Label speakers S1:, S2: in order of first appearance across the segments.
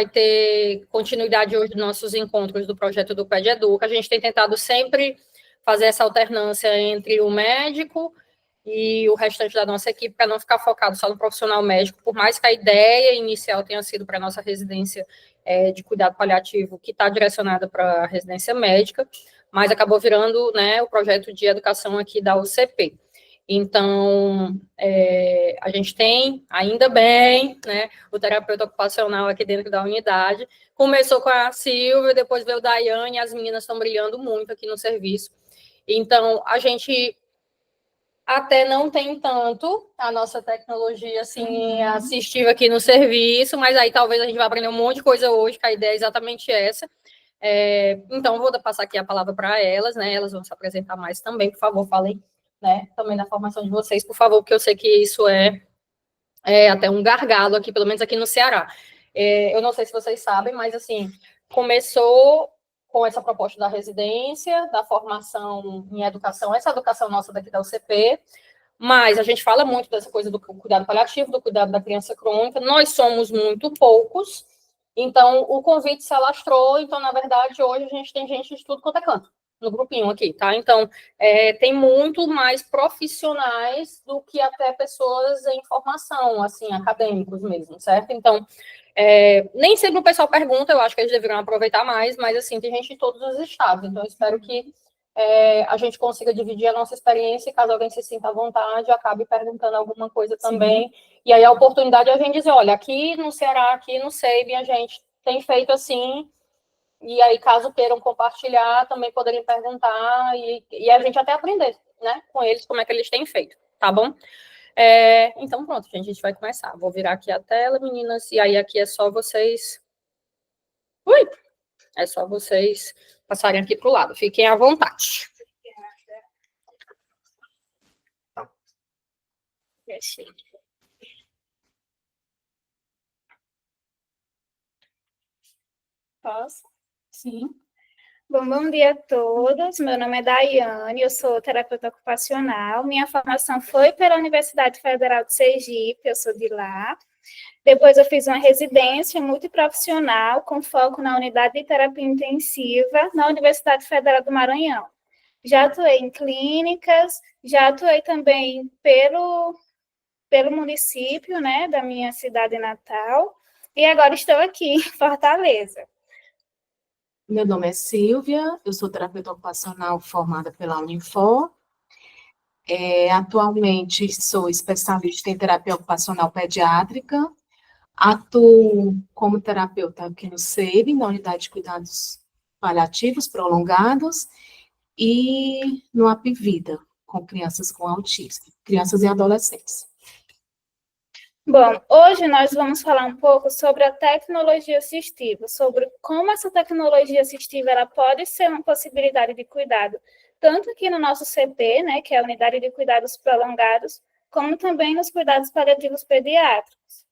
S1: vai ter continuidade hoje dos nossos encontros do projeto do PED-Educa. A gente tem tentado sempre fazer essa alternância entre o médico e o restante da nossa equipe, para não ficar focado só no profissional médico, por mais que a ideia inicial tenha sido para a nossa residência de cuidado paliativo, que está direcionada para a residência médica, mas acabou virando, né, o projeto de educação aqui da UCP. Então, a gente tem, ainda bem, né, o terapeuta ocupacional aqui dentro da unidade. Começou com a Silvia, depois veio o Daiane, e as meninas estão brilhando muito aqui no serviço. Então, a gente até não tem tanto a nossa tecnologia, assim, assistiva aqui no serviço, mas aí talvez a gente vá aprender um monte de coisa hoje, que a ideia é exatamente essa. Então, vou passar aqui a palavra para elas, né, elas vão se apresentar mais também, por favor, falem, né, também da formação de vocês, por favor, porque eu sei que isso é até um gargalo aqui, pelo menos aqui no Ceará. Eu não sei se vocês sabem, mas, assim, começou com essa proposta da residência, da formação em educação, essa educação nossa daqui da UCP, mas a gente fala muito dessa coisa do cuidado paliativo, do cuidado da criança crônica, nós somos muito poucos, então o convite se alastrou, então, na verdade, hoje a gente tem gente de tudo quanto é canto, no grupinho aqui, tá? Então, tem muito mais profissionais do que até pessoas em formação, assim, acadêmicos mesmo, certo? Então, nem sempre o pessoal pergunta, eu acho que eles deveriam aproveitar mais, mas, assim, tem gente de todos os estados, então eu espero que a gente consiga dividir a nossa experiência e, caso alguém se sinta à vontade, acabe perguntando alguma coisa também. Sim. E aí a oportunidade é a gente dizer, olha, aqui no Ceará, aqui no SEIB, a gente tem feito assim, e aí, caso queiram compartilhar, também poderiam perguntar e a gente até aprender, né, com eles, como é que eles têm feito, tá bom? Então, pronto, gente, a gente vai começar. Vou virar aqui a tela, meninas, e aí aqui é só vocês... É só vocês passarem aqui para o lado. Fiquem à vontade.
S2: Posso? Sim. Bom dia a todos. Meu nome é Daiane, eu sou terapeuta ocupacional. Minha formação foi pela Universidade Federal de Sergipe, eu sou de lá. Depois eu fiz uma residência multiprofissional com foco na unidade de terapia intensiva na Universidade Federal do Maranhão. Já atuei em clínicas, já atuei também pelo município, né, da minha cidade natal, e agora estou aqui em Fortaleza.
S3: Meu nome é Silvia, eu sou terapeuta ocupacional formada pela Unifor. Atualmente sou especialista em terapia ocupacional pediátrica. Atuo como terapeuta aqui no SEIB, na Unidade de Cuidados Paliativos Prolongados, e no Apvida, com crianças com autismo, crianças e adolescentes.
S2: Bom, hoje nós vamos falar um pouco sobre a tecnologia assistiva, sobre como essa tecnologia assistiva ela pode ser uma possibilidade de cuidado, tanto aqui no nosso CP, né, que é a Unidade de Cuidados Prolongados, como também nos cuidados paliativos pediátricos.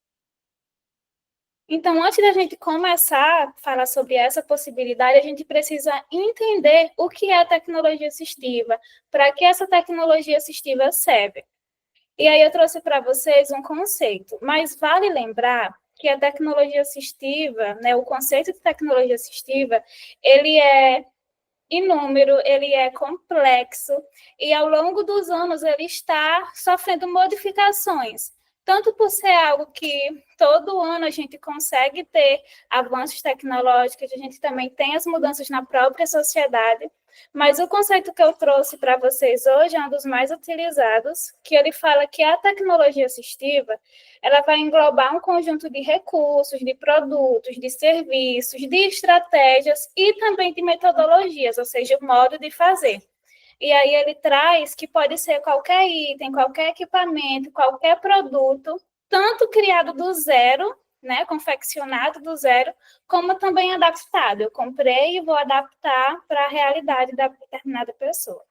S2: Então, antes da gente começar a falar sobre essa possibilidade, a gente precisa entender o que é a tecnologia assistiva, para que essa tecnologia assistiva serve. E aí eu trouxe para vocês um conceito, mas vale lembrar que a tecnologia assistiva, né, o conceito de tecnologia assistiva, ele é inúmero, ele é complexo, e ao longo dos anos ele está sofrendo modificações, tanto por ser algo que todo ano a gente consegue ter avanços tecnológicos, a gente também tem as mudanças na própria sociedade, mas o conceito que eu trouxe para vocês hoje é um dos mais utilizados, que ele fala que a tecnologia assistiva ela vai englobar um conjunto de recursos, de produtos, de serviços, de estratégias e também de metodologias, ou seja, o modo de fazer. E aí ele traz que pode ser qualquer item, qualquer equipamento, qualquer produto, tanto criado do zero, né, confeccionado do zero, como também adaptado. Eu comprei e vou adaptar para a realidade da determinada pessoa.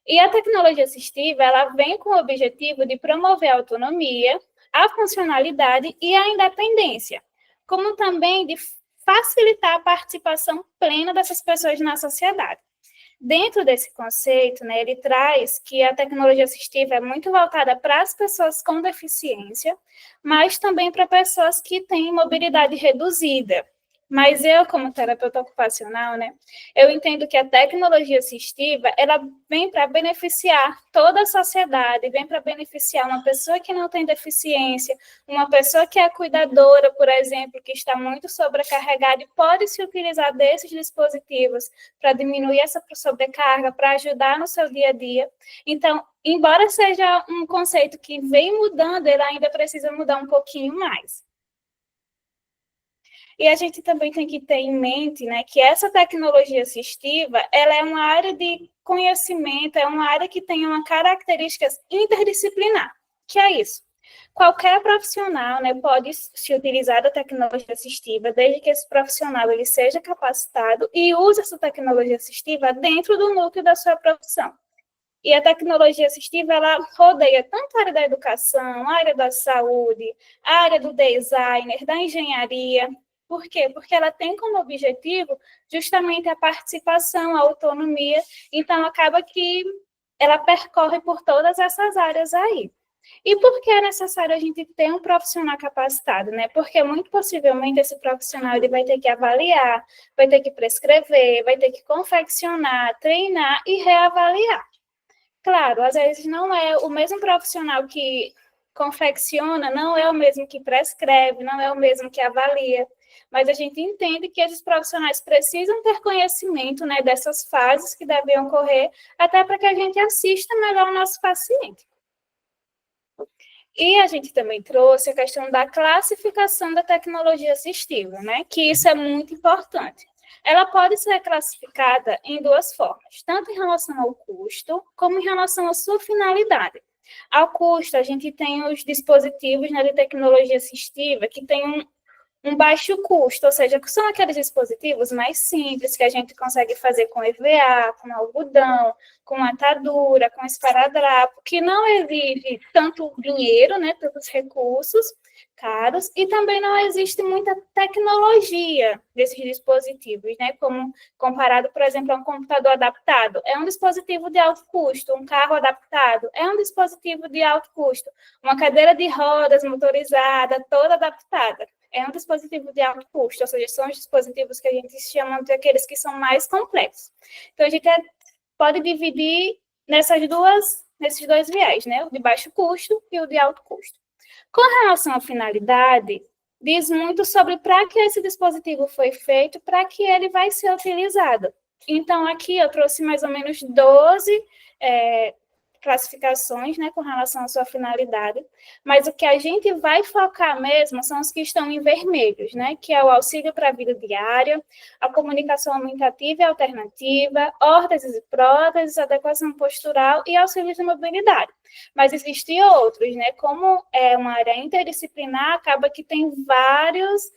S2: E a tecnologia assistiva, ela vem com o objetivo de promover a autonomia, a funcionalidade e a independência, como também de facilitar a participação plena dessas pessoas na sociedade. Dentro desse conceito, né, ele traz que a tecnologia assistiva é muito voltada para as pessoas com deficiência, mas também para pessoas que têm mobilidade reduzida. Mas eu, como terapeuta ocupacional, né, eu entendo que a tecnologia assistiva, ela vem para beneficiar toda a sociedade, vem para beneficiar uma pessoa que não tem deficiência, uma pessoa que é cuidadora, por exemplo, que está muito sobrecarregada e pode se utilizar desses dispositivos para diminuir essa sobrecarga, para ajudar no seu dia a dia. Então, embora seja um conceito que vem mudando, ele ainda precisa mudar um pouquinho mais. E a gente também tem que ter em mente, né, que essa tecnologia assistiva, ela é uma área de conhecimento, é uma área que tem uma características interdisciplinar, que é isso. Qualquer profissional, né, pode se utilizar da tecnologia assistiva, desde que esse profissional ele seja capacitado e use essa tecnologia assistiva dentro do núcleo da sua profissão. E a tecnologia assistiva, ela rodeia tanto a área da educação, a área da saúde, a área do designer, da engenharia. Por quê? Porque ela tem como objetivo justamente a participação, a autonomia, então acaba que ela percorre por todas essas áreas aí. E por que é necessário a gente ter um profissional capacitado, né? Porque muito possivelmente esse profissional ele vai ter que avaliar, vai ter que prescrever, vai ter que confeccionar, treinar e reavaliar. Claro, às vezes não é o mesmo profissional que confecciona, não é o mesmo que prescreve, não é o mesmo que avalia, mas a gente entende que esses profissionais precisam ter conhecimento, né, dessas fases que devem ocorrer, até para que a gente assista melhor o nosso paciente. E a gente também trouxe a questão da classificação da tecnologia assistiva, né, que isso é muito importante. Ela pode ser classificada em duas formas, tanto em relação ao custo, como em relação à sua finalidade. Ao custo, a gente tem os dispositivos, né, de tecnologia assistiva que tem um baixo custo, ou seja, que são aqueles dispositivos mais simples que a gente consegue fazer com EVA, com algodão, com atadura, com esparadrapo, que não exige tanto dinheiro, né, tantos recursos caros, e também não existe muita tecnologia desses dispositivos, né, como comparado, por exemplo, a um computador adaptado. É um dispositivo de alto custo, um carro adaptado é um dispositivo de alto custo, uma cadeira de rodas motorizada, toda adaptada, é um dispositivo de alto custo, ou seja, são os dispositivos que a gente chama de aqueles que são mais complexos. Então, a gente pode dividir nesses dois viés, né? O de baixo custo e o de alto custo. Com relação à finalidade, diz muito sobre para que esse dispositivo foi feito, para que ele vai ser utilizado. Então, aqui eu trouxe mais ou menos 12 classificações, né, com relação à sua finalidade, mas o que a gente vai focar mesmo são os que estão em vermelhos, né, que é o auxílio para a vida diária, a comunicação aumentativa e alternativa, órteses e próteses, adequação postural e auxílio de mobilidade. Mas existem outros, né, como é uma área interdisciplinar, acaba que tem várias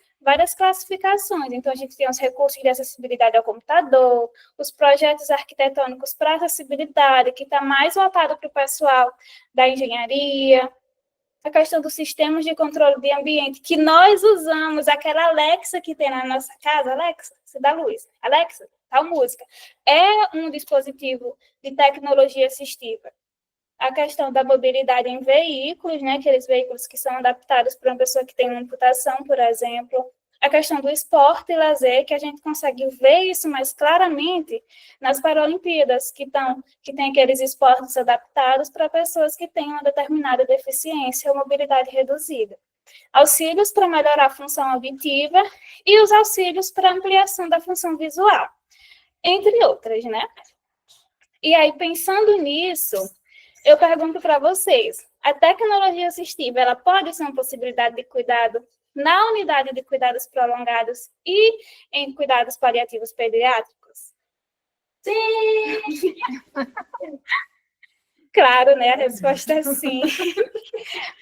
S2: classificações. Então, a gente tem os recursos de acessibilidade ao computador, os projetos arquitetônicos para acessibilidade, que está mais voltado para o pessoal da engenharia, a questão dos sistemas de controle de ambiente, que nós usamos, aquela Alexa que tem na nossa casa, Alexa, você dá luz, Alexa, tal música, é um dispositivo de tecnologia assistiva. A questão da mobilidade em veículos, né, aqueles veículos que são adaptados para uma pessoa que tem uma amputação, por exemplo. A questão do esporte e lazer, que a gente consegue ver isso mais claramente nas Paralimpíadas, que tem aqueles esportes adaptados para pessoas que têm uma determinada deficiência ou mobilidade reduzida. Auxílios para melhorar a função auditiva e os auxílios para ampliação da função visual, entre outras, né? E aí, pensando nisso, eu pergunto para vocês, a tecnologia assistiva, ela pode ser uma possibilidade de cuidado na unidade de cuidados prolongados e em cuidados paliativos pediátricos?
S3: Sim!
S2: Claro, né? A resposta é sim.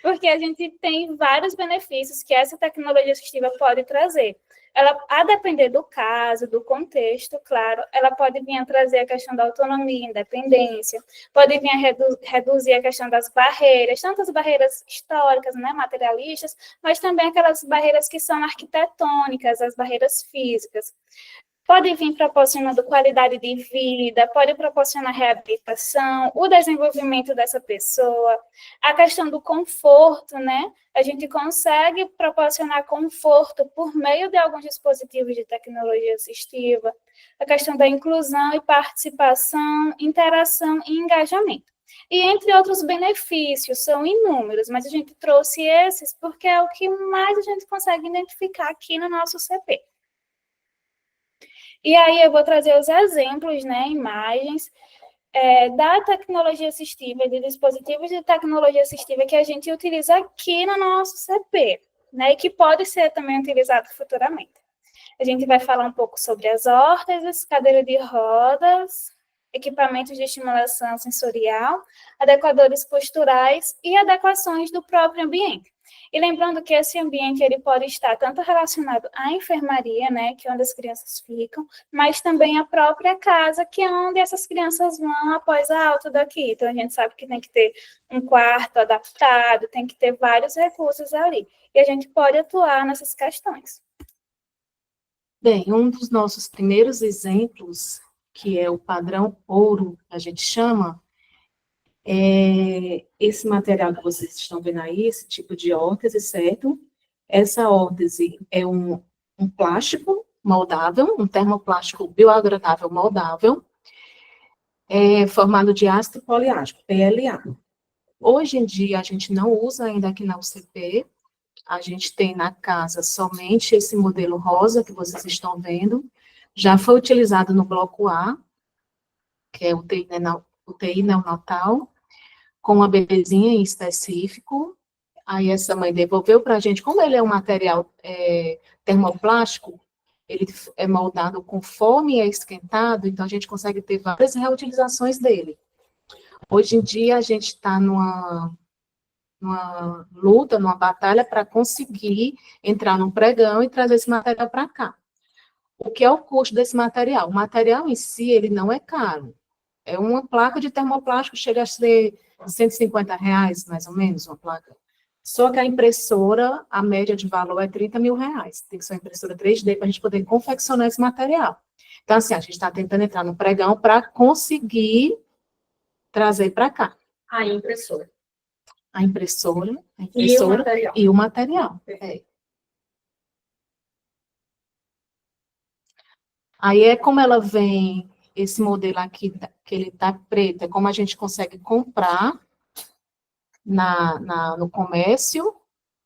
S2: Porque a gente tem vários benefícios que essa tecnologia assistiva pode trazer. Ela, a depender do caso, do contexto, claro, ela pode vir a trazer a questão da autonomia, independência, pode vir a reduzir a questão das barreiras, tanto as barreiras históricas, né, materialistas, mas também aquelas barreiras que são arquitetônicas, as barreiras físicas. pode vir proporcionando qualidade de vida, pode proporcionar reabilitação, o desenvolvimento dessa pessoa, a questão do conforto, né? A gente consegue proporcionar conforto por meio de alguns dispositivos de tecnologia assistiva, a questão da inclusão e participação, interação e engajamento. E entre outros benefícios, são inúmeros, mas a gente trouxe esses porque é o que mais a gente consegue identificar aqui no nosso CP. E aí eu vou trazer os exemplos, né, imagens, da tecnologia assistiva, de dispositivos de tecnologia assistiva que a gente utiliza aqui no nosso CP, né, e que pode ser também utilizado futuramente. A gente vai falar um pouco sobre as órteses, cadeira de rodas, equipamentos de estimulação sensorial, adequadores posturais e adequações do próprio ambiente. E lembrando que esse ambiente ele pode estar tanto relacionado à enfermaria, né, que é onde as crianças ficam, mas também à própria casa, que é onde essas crianças vão após a alta daqui. Então, a gente sabe que tem que ter um quarto adaptado, tem que ter vários recursos ali. E a gente pode atuar nessas questões.
S3: Bem, um dos nossos primeiros exemplos, que é o padrão ouro, a gente chama, esse material que vocês estão vendo aí, esse tipo de órtese, certo? Essa órtese é um plástico moldável, um termoplástico bioagradável moldável, formado de ácido poliácido, PLA. Hoje em dia, a gente não usa ainda aqui na UCP, a gente tem na casa somente esse modelo rosa que vocês estão vendo, já foi utilizado no bloco A, que é o UTI neonatal, com uma bebezinha em específico. Aí essa mãe devolveu para a gente, como ele é um material termoplástico, ele é moldado conforme é esquentado, então a gente consegue ter várias reutilizações dele. Hoje em dia a gente está numa luta, numa batalha para conseguir entrar num pregão e trazer esse material para cá. O que é o custo desse material? O material em si, ele não é caro. É uma placa de termoplástico, chega a ser R$150, mais ou menos, uma placa. Só que a impressora, a média de valor é R$30 mil. Tem que ser uma impressora 3D para a gente poder confeccionar esse material. Então, assim, a gente está tentando entrar no pregão para conseguir trazer para cá.
S1: A impressora.
S3: A impressora
S1: E o material.
S3: Aí é como ela vem, esse modelo aqui, que ele tá preto, é como a gente consegue comprar no comércio,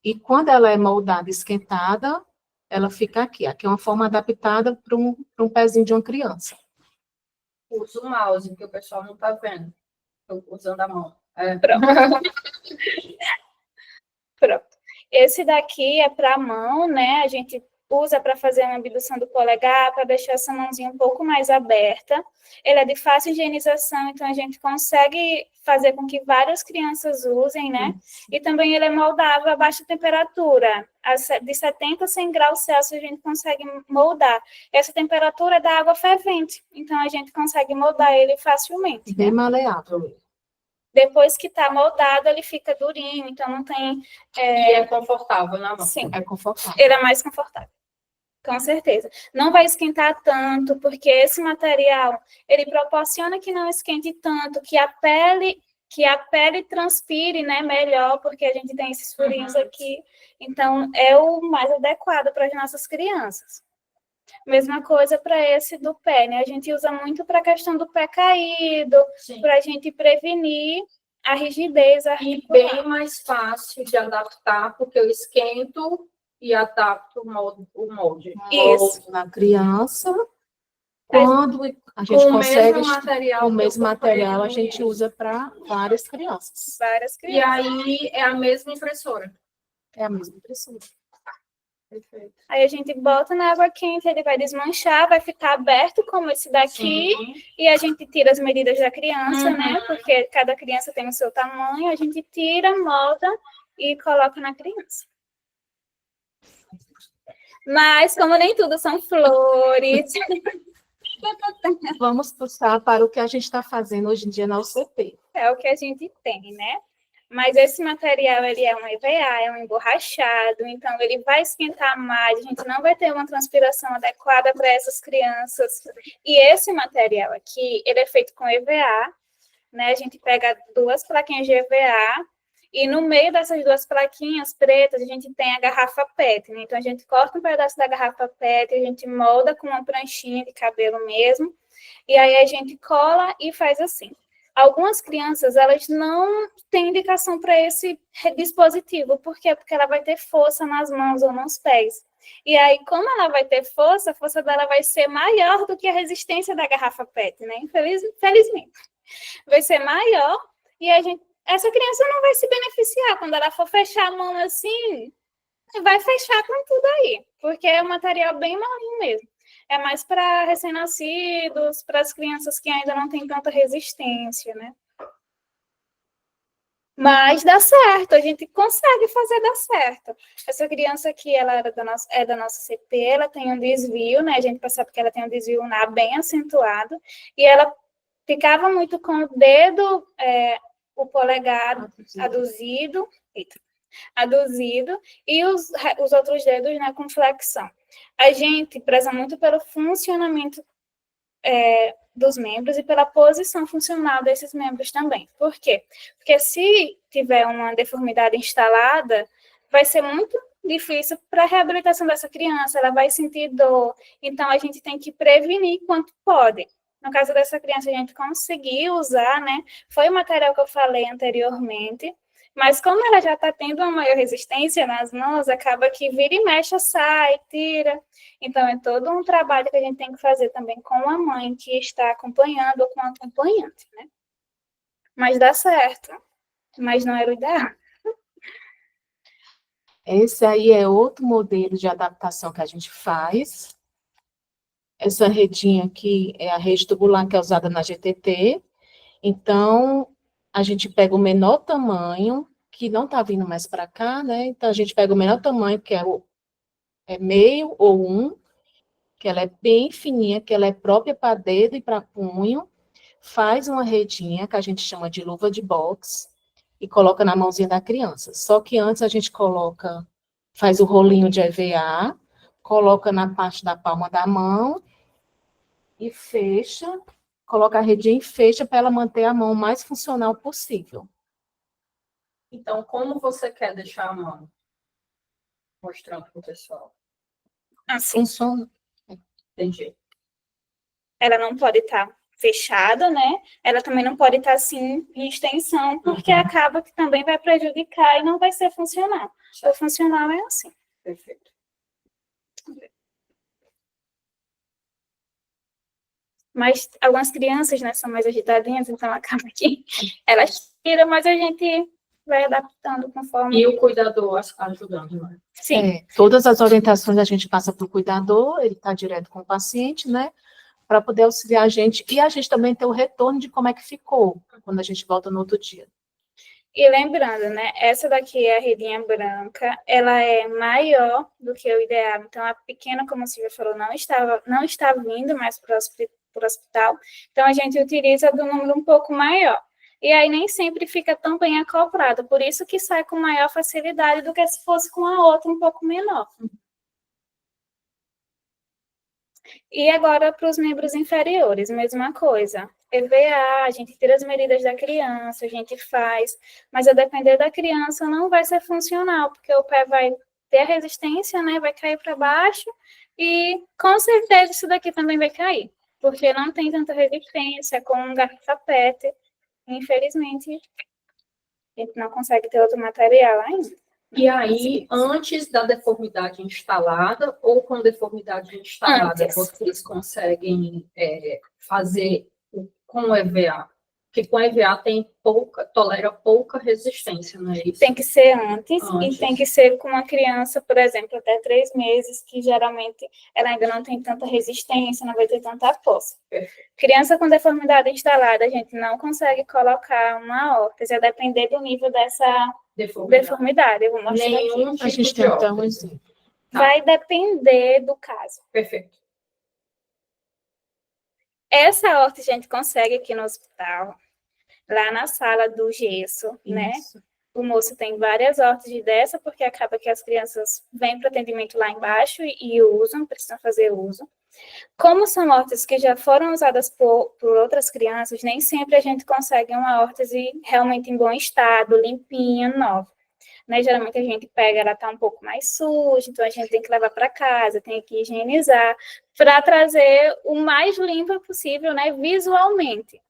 S3: e quando ela é moldada, esquentada, ela fica aqui. Aqui é uma forma adaptada para um pezinho de uma criança.
S1: Usa o mouse, que o pessoal não está vendo. Estou usando a mão.
S2: Pronto. Pronto. Esse daqui é para a mão, né? A gente usa para fazer uma abdução do polegar, para deixar essa mãozinha um pouco mais aberta. Ele é de fácil higienização, então a gente consegue fazer com que várias crianças usem, né? E também ele é moldável a baixa temperatura. De 70 a 100 graus Celsius a gente consegue moldar. Essa temperatura é da água fervente, então a gente consegue moldar ele facilmente.
S3: Bem maleável.
S2: Depois que está moldado, ele fica durinho, então não tem...
S1: E é confortável na mão.
S2: Sim,
S3: é confortável.
S2: Ele é mais confortável. Com certeza. Não vai esquentar tanto, porque esse material, ele proporciona que não esquente tanto, que a pele transpire, né, melhor, porque a gente tem esses furinhos aqui. Então, é o mais adequado para as nossas crianças. Mesma coisa para esse do pé, né? A gente usa muito para a questão do pé caído, para a gente prevenir a rigidez articular.
S1: E bem mais fácil de adaptar, porque eu esquento e adapto o molde.
S2: Isso.
S3: Na criança, quando a gente consegue, o mesmo material a gente usa para várias crianças.
S2: Várias crianças.
S1: E aí é a mesma impressora.
S3: É a mesma impressora.
S2: Perfeito. Aí a gente bota na água quente, ele vai desmanchar, vai ficar aberto como esse daqui. Sim. E a gente tira as medidas da criança, né? Porque cada criança tem o seu tamanho, a gente tira, molda e coloca na criança. Mas, como nem tudo são flores...
S3: Vamos puxar para o que a gente está fazendo hoje em dia na UCP.
S2: É o que a gente tem, né? Mas esse material, ele é um EVA, é um emborrachado, então ele vai esquentar mais, a gente não vai ter uma transpiração adequada para essas crianças. E esse material aqui, ele é feito com EVA, né? A gente pega 2 plaquinhas de EVA, e no meio dessas 2 plaquinhas pretas, a gente tem a garrafa PET, né? Então, a gente corta um pedaço da garrafa PET, a gente molda com uma pranchinha de cabelo mesmo, e aí a gente cola e faz assim. Algumas crianças, elas não têm indicação para esse dispositivo. Por quê? Porque ela vai ter força nas mãos ou nos pés. E aí, como ela vai ter força, a força dela vai ser maior do que a resistência da garrafa PET, né? Infelizmente. Vai ser maior e essa criança não vai se beneficiar. Quando ela for fechar a mão assim, vai fechar com tudo aí, porque é um material bem molinho mesmo. É mais para recém-nascidos, para as crianças que ainda não têm tanta resistência, né? Mas dá certo, a gente consegue fazer dar certo. Essa criança aqui, ela é da nossa CP, ela tem um desvio, né? A gente percebe que ela tem um desvio bem acentuado, e ela ficava muito com o dedo, o polegar aduzido, e os outros dedos, né, com flexão. A gente preza muito pelo funcionamento dos membros e pela posição funcional desses membros também. Por quê? Porque se tiver uma deformidade instalada, vai ser muito difícil para a reabilitação dessa criança, ela vai sentir dor, então a gente tem que prevenir quanto pode. No caso dessa criança, a gente conseguiu usar, né? Foi o material que eu falei anteriormente, mas como ela já está tendo uma maior resistência nas mãos, acaba que vira e mexe, sai, tira. Então, é todo um trabalho que a gente tem que fazer também com a mãe que está acompanhando ou com a acompanhante, né? Mas dá certo, mas não era o ideal.
S3: Esse aí é outro modelo de adaptação que a gente faz. Essa redinha aqui é a rede tubular que é usada na GTT. Então, a gente pega o menor tamanho, que não está vindo mais para cá, né? Então, a gente pega o menor tamanho, que é meio ou 1, que ela é bem fininha, que ela é própria para dedo e para punho, faz uma redinha, que a gente chama de luva de boxe, e coloca na mãozinha da criança. Só que antes a gente faz o rolinho de EVA, coloca na parte da palma da mão e fecha, coloca a redinha e fecha para ela manter a mão o mais funcional possível.
S1: Então, como você quer deixar a mão? Mostrando para o pessoal.
S2: Assim,
S3: Funciona.
S1: Entendi.
S2: ela não pode estar fechada, né? Ela também não pode estar assim em extensão, porque acaba que também vai prejudicar e não vai ser funcional. O funcional é assim.
S1: Perfeito.
S2: Mas algumas crianças, né, são mais agitadinhas, então acaba que elas tiram, mas a gente vai adaptando conforme.
S1: E o cuidador ajudando, né?
S2: Sim.
S3: Todas as orientações a gente passa para o cuidador, ele está direto com o paciente, né? Para poder auxiliar a gente, e a gente também ter o retorno de como é que ficou, quando a gente volta no outro dia.
S2: E lembrando, né, essa daqui é a redinha branca, ela é maior do que o ideal, então a pequena, como a Silvia falou, não está vindo mais para o hospital, então a gente utiliza do número um pouco maior. E aí nem sempre fica tão bem acoplado, por isso que sai com maior facilidade do que se fosse com a outra um pouco menor. E agora para os membros inferiores, mesma coisa. EVA, a gente tira as medidas da criança, a gente faz, mas a depender da criança não vai ser funcional, porque o pé vai ter resistência, né? Vai cair para baixo e com certeza isso daqui também vai cair, porque não tem tanta resistência com um garrafa PET. Infelizmente, a gente não consegue ter outro material ainda.
S1: E aí, antes da deformidade instalada ou com deformidade instalada,
S2: Antes.
S1: vocês conseguem fazer com o EVA? Porque com o EVA tolera pouca resistência, não é isso?
S2: Tem que ser antes e tem que ser com uma criança, por exemplo, até 3 meses, que geralmente ela ainda não tem tanta resistência, não vai ter tanta força.
S1: Perfeito.
S2: Criança com deformidade instalada, a gente não consegue colocar uma órtese, a depender do nível dessa deformidade. Eu vou mostrar
S1: Nenhum
S2: aqui.
S3: A gente tem até um exemplo.
S2: Vai depender do caso.
S1: Perfeito.
S2: Essa órtese a gente consegue aqui no hospital, lá na sala do gesso, né? O moço tem várias órteses dessa, porque acaba que as crianças vêm para atendimento lá embaixo e usam, precisam fazer uso. Como são órteses que já foram usadas por outras crianças, nem sempre a gente consegue uma órtese realmente em bom estado, limpinha, nova. Né? Geralmente a gente pega, ela está um pouco mais suja, então a gente tem que levar para casa, tem que higienizar, para trazer o mais limpa possível, né, visualmente.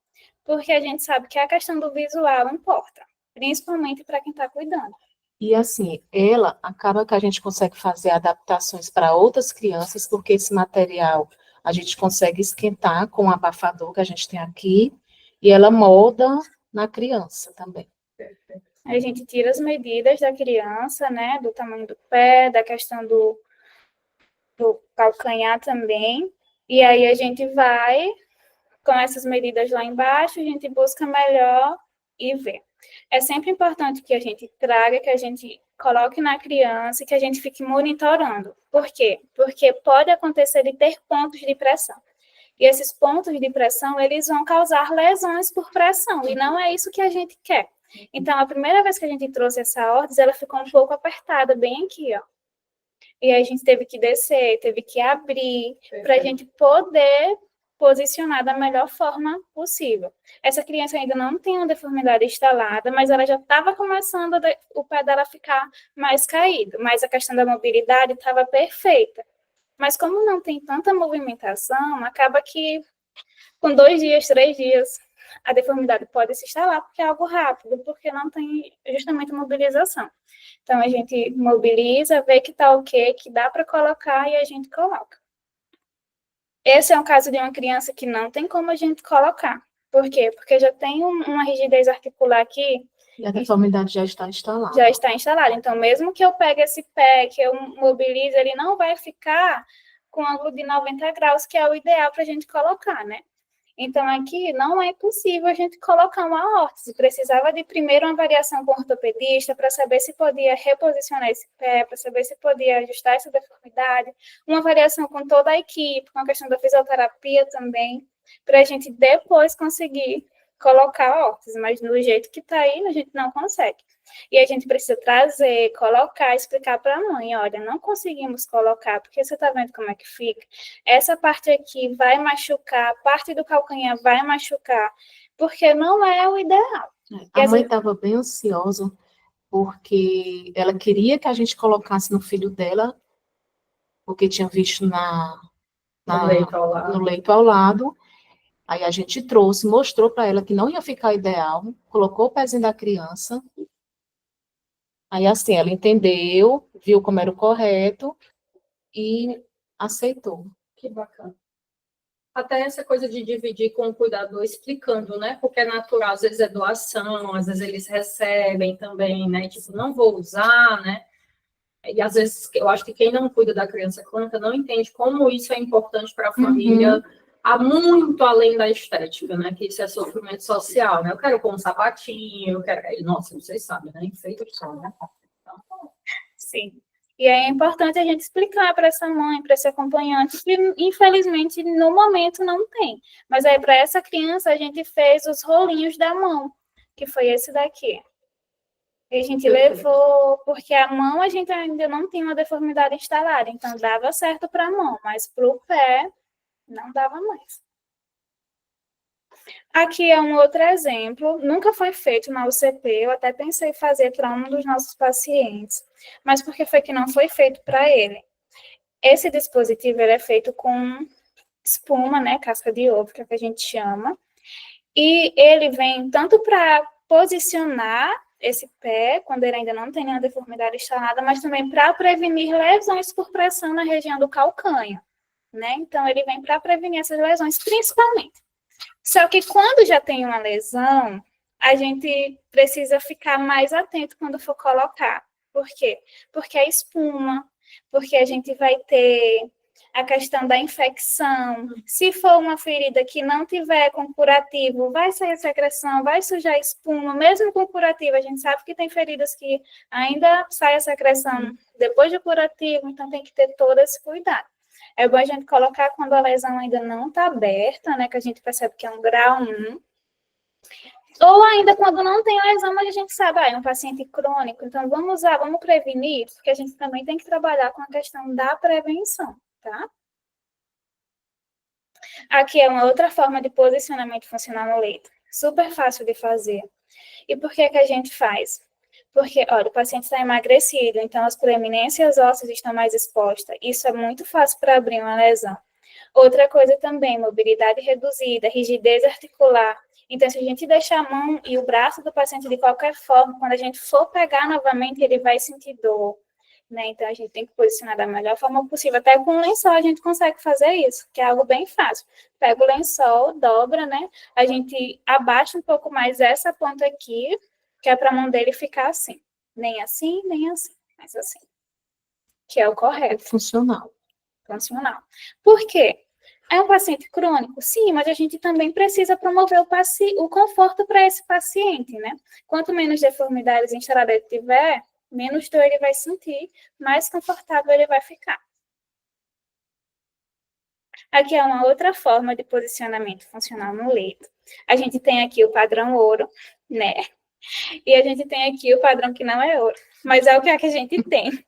S2: Porque a gente sabe que a questão do visual importa, principalmente para quem está cuidando.
S3: E assim, ela acaba que a gente consegue fazer adaptações para outras crianças, porque esse material a gente consegue esquentar com o abafador que a gente tem aqui, e ela molda na criança também.
S2: A gente tira as medidas da criança, né, do tamanho do pé, da questão do calcanhar também, e aí a gente vai com essas medidas lá embaixo, a gente busca melhor e vê. É sempre importante que a gente traga, que a gente coloque na criança e que a gente fique monitorando. Por quê? Porque pode acontecer de ter pontos de pressão. E esses pontos de pressão, eles vão causar lesões por pressão, e não é isso que a gente quer. Então, a primeira vez que a gente trouxe essa órtese, ela ficou um pouco apertada, bem aqui, ó. E aí a gente teve que descer, teve que abrir, para a gente poder posicionar da melhor forma possível. Essa criança ainda não tem uma deformidade instalada, mas ela já estava começando o pé dela ficar mais caído, mas a questão da mobilidade estava perfeita. Mas como não tem tanta movimentação, acaba que com 2 dias, 3 dias, a deformidade pode se instalar, porque é algo rápido, porque não tem justamente mobilização. Então, a gente mobiliza, vê que está ok, que dá para colocar e a gente coloca. Esse é um caso de uma criança que não tem como a gente colocar. Por quê? Porque já tem uma rigidez articular aqui.
S3: E a deformidade já está instalada.
S2: Já está instalada. Então, mesmo que eu pegue esse pé, que eu mobilize, ele não vai ficar com ângulo de 90 graus, que é o ideal para a gente colocar, né? Então, aqui não é possível a gente colocar uma órtese. Precisava de primeiro uma avaliação com o ortopedista para saber se podia reposicionar esse pé, para saber se podia ajustar essa deformidade. Uma avaliação com toda a equipe, com a questão da fisioterapia também, para a gente depois conseguir colocar a órtese. Mas do jeito que está aí, a gente não consegue. E a gente precisa trazer, colocar, explicar para a mãe, olha, não conseguimos colocar, porque você está vendo como é que fica? Essa parte aqui vai machucar, a parte do calcanhar vai machucar, porque não é o ideal.
S3: A mãe estava bem ansiosa, porque ela queria que a gente colocasse no filho dela, porque tinha visto no leito ao lado. Aí a gente trouxe, mostrou para ela que não ia ficar ideal, colocou o pezinho da criança. Aí, assim, ela entendeu, viu como era o correto e aceitou.
S1: Que bacana. Até essa coisa de dividir com o cuidador, explicando, né? Porque é natural, às vezes é doação, às vezes eles recebem também, né? Tipo, não vou usar, né? E às vezes eu acho que quem não cuida da criança crônica não entende como isso é importante para a família, há muito além da estética, né? Que isso é sofrimento social, né? Eu quero pôr um sapatinho, eu quero. Nossa, vocês sabem, né? Enfeita o som, né?
S2: Sim. E aí é importante a gente explicar para essa mãe, para esse acompanhante, que infelizmente no momento não tem. Mas aí para essa criança a gente fez os rolinhos da mão, que foi esse daqui. E a gente levou, porque a mão a gente ainda não tem uma deformidade instalada, então dava certo para a mão, mas para o pé não dava mais. Aqui é um outro exemplo, nunca foi feito na UCP, eu até pensei em fazer para um dos nossos pacientes, mas porque foi que não foi feito para ele. Esse dispositivo ele é feito com espuma, né, casca de ovo, que é o que a gente chama, e ele vem tanto para posicionar esse pé, quando ele ainda não tem nenhuma deformidade instalada, mas também para prevenir lesões por pressão na região do calcanhar, né? Então, ele vem para prevenir essas lesões, principalmente. Só que quando já tem uma lesão, a gente precisa ficar mais atento quando for colocar. Por quê? Porque a espuma, porque a gente vai ter a questão da infecção. Se for uma ferida que não tiver com curativo, vai sair a secreção, vai sujar a espuma. Mesmo com curativo, a gente sabe que tem feridas que ainda sai a secreção depois do curativo, então tem que ter todo esse cuidado. É bom a gente colocar quando a lesão ainda não está aberta, né, que a gente percebe que é um grau 1. Ou ainda quando não tem lesão, mas a gente sabe, é um paciente crônico, então vamos prevenir, porque a gente também tem que trabalhar com a questão da prevenção, tá? Aqui é uma outra forma de posicionamento funcional no leito. Super fácil de fazer. E por que a gente faz? Porque, olha, o paciente está emagrecido, então as proeminências ósseas estão mais expostas. Isso é muito fácil para abrir uma lesão. Outra coisa também, mobilidade reduzida, rigidez articular. Então, se a gente deixar a mão e o braço do paciente de qualquer forma, quando a gente for pegar novamente, ele vai sentir dor. Né? Então, a gente tem que posicionar da melhor forma possível. Até com o lençol a gente consegue fazer isso, que é algo bem fácil. Pega o lençol, dobra, né? A gente abaixa um pouco mais essa ponta aqui, que é para a mão dele ficar assim. Nem assim, mas assim. Que é o correto.
S3: Funcional.
S2: Funcional. Por quê? É um paciente crônico? Sim, mas a gente também precisa promover o conforto para esse paciente, né? Quanto menos deformidades instaladas ele tiver, menos dor ele vai sentir, mais confortável ele vai ficar. Aqui é uma outra forma de posicionamento funcional no leito. A gente tem aqui o padrão ouro, né? E a gente tem aqui o padrão que não é ouro, mas é o que a gente tem.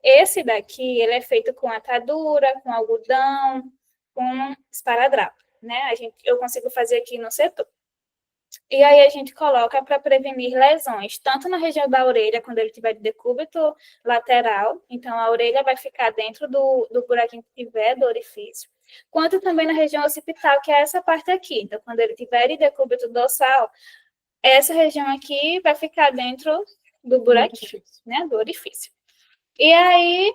S2: Esse daqui, ele é feito com atadura, com algodão, com esparadrapo, né? Eu consigo fazer aqui no setor. E aí a gente coloca para prevenir lesões, tanto na região da orelha, quando ele tiver de decúbito lateral, então a orelha vai ficar dentro do buraquinho que tiver, do orifício, quanto também na região occipital, que é essa parte aqui. Então, quando ele tiver de decúbito dorsal, essa região aqui vai ficar dentro do buraquinho, né, do orifício. E aí,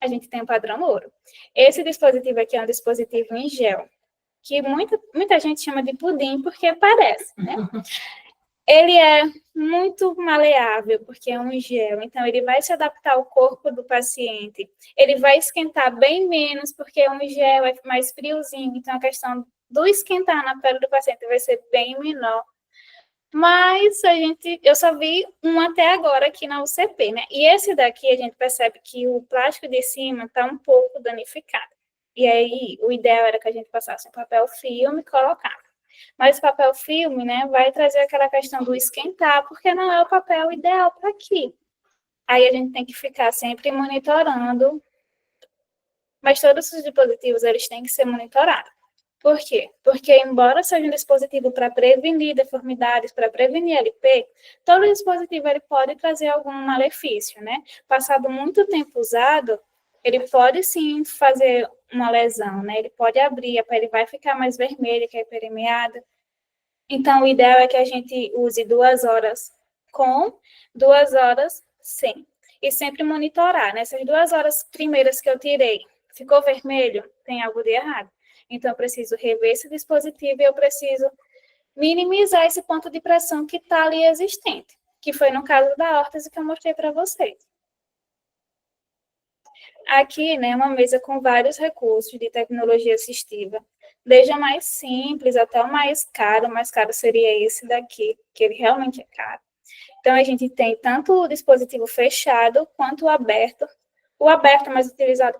S2: a gente tem o padrão ouro. Esse dispositivo aqui é um dispositivo em gel, que muita gente chama de pudim porque parece, né? Ele é muito maleável, porque é um gel, então ele vai se adaptar ao corpo do paciente. Ele vai esquentar bem menos, porque um gel é mais friozinho, então a questão do esquentar na pele do paciente vai ser bem menor. Mas eu só vi um até agora aqui na UCP, né? E esse daqui a gente percebe que o plástico de cima está um pouco danificado. E aí, o ideal era que a gente passasse um papel filme e colocasse. Mas o papel filme, né, vai trazer aquela questão do esquentar, porque não é o papel ideal para aqui. Aí a gente tem que ficar sempre monitorando. Mas todos os dispositivos, eles têm que ser monitorados. Por quê? Porque, embora seja um dispositivo para prevenir deformidades, para prevenir LP, todo dispositivo ele pode trazer algum malefício, né? Passado muito tempo usado, ele pode sim fazer uma lesão, né? Ele pode abrir, a pele vai ficar mais vermelha, que é permeada. Então, o ideal é que a gente use 2 horas com, 2 horas sem. E sempre monitorar, né? Essas 2 horas primeiras que eu tirei, ficou vermelho? Tem algo de errado. Então, eu preciso rever esse dispositivo e eu preciso minimizar esse ponto de pressão que está ali existente, que foi no caso da órtese que eu mostrei para vocês. Aqui, né, uma mesa com vários recursos de tecnologia assistiva, desde o mais simples até o mais caro seria esse daqui, que ele realmente é caro. Então, a gente tem tanto o dispositivo fechado quanto o aberto mais utilizado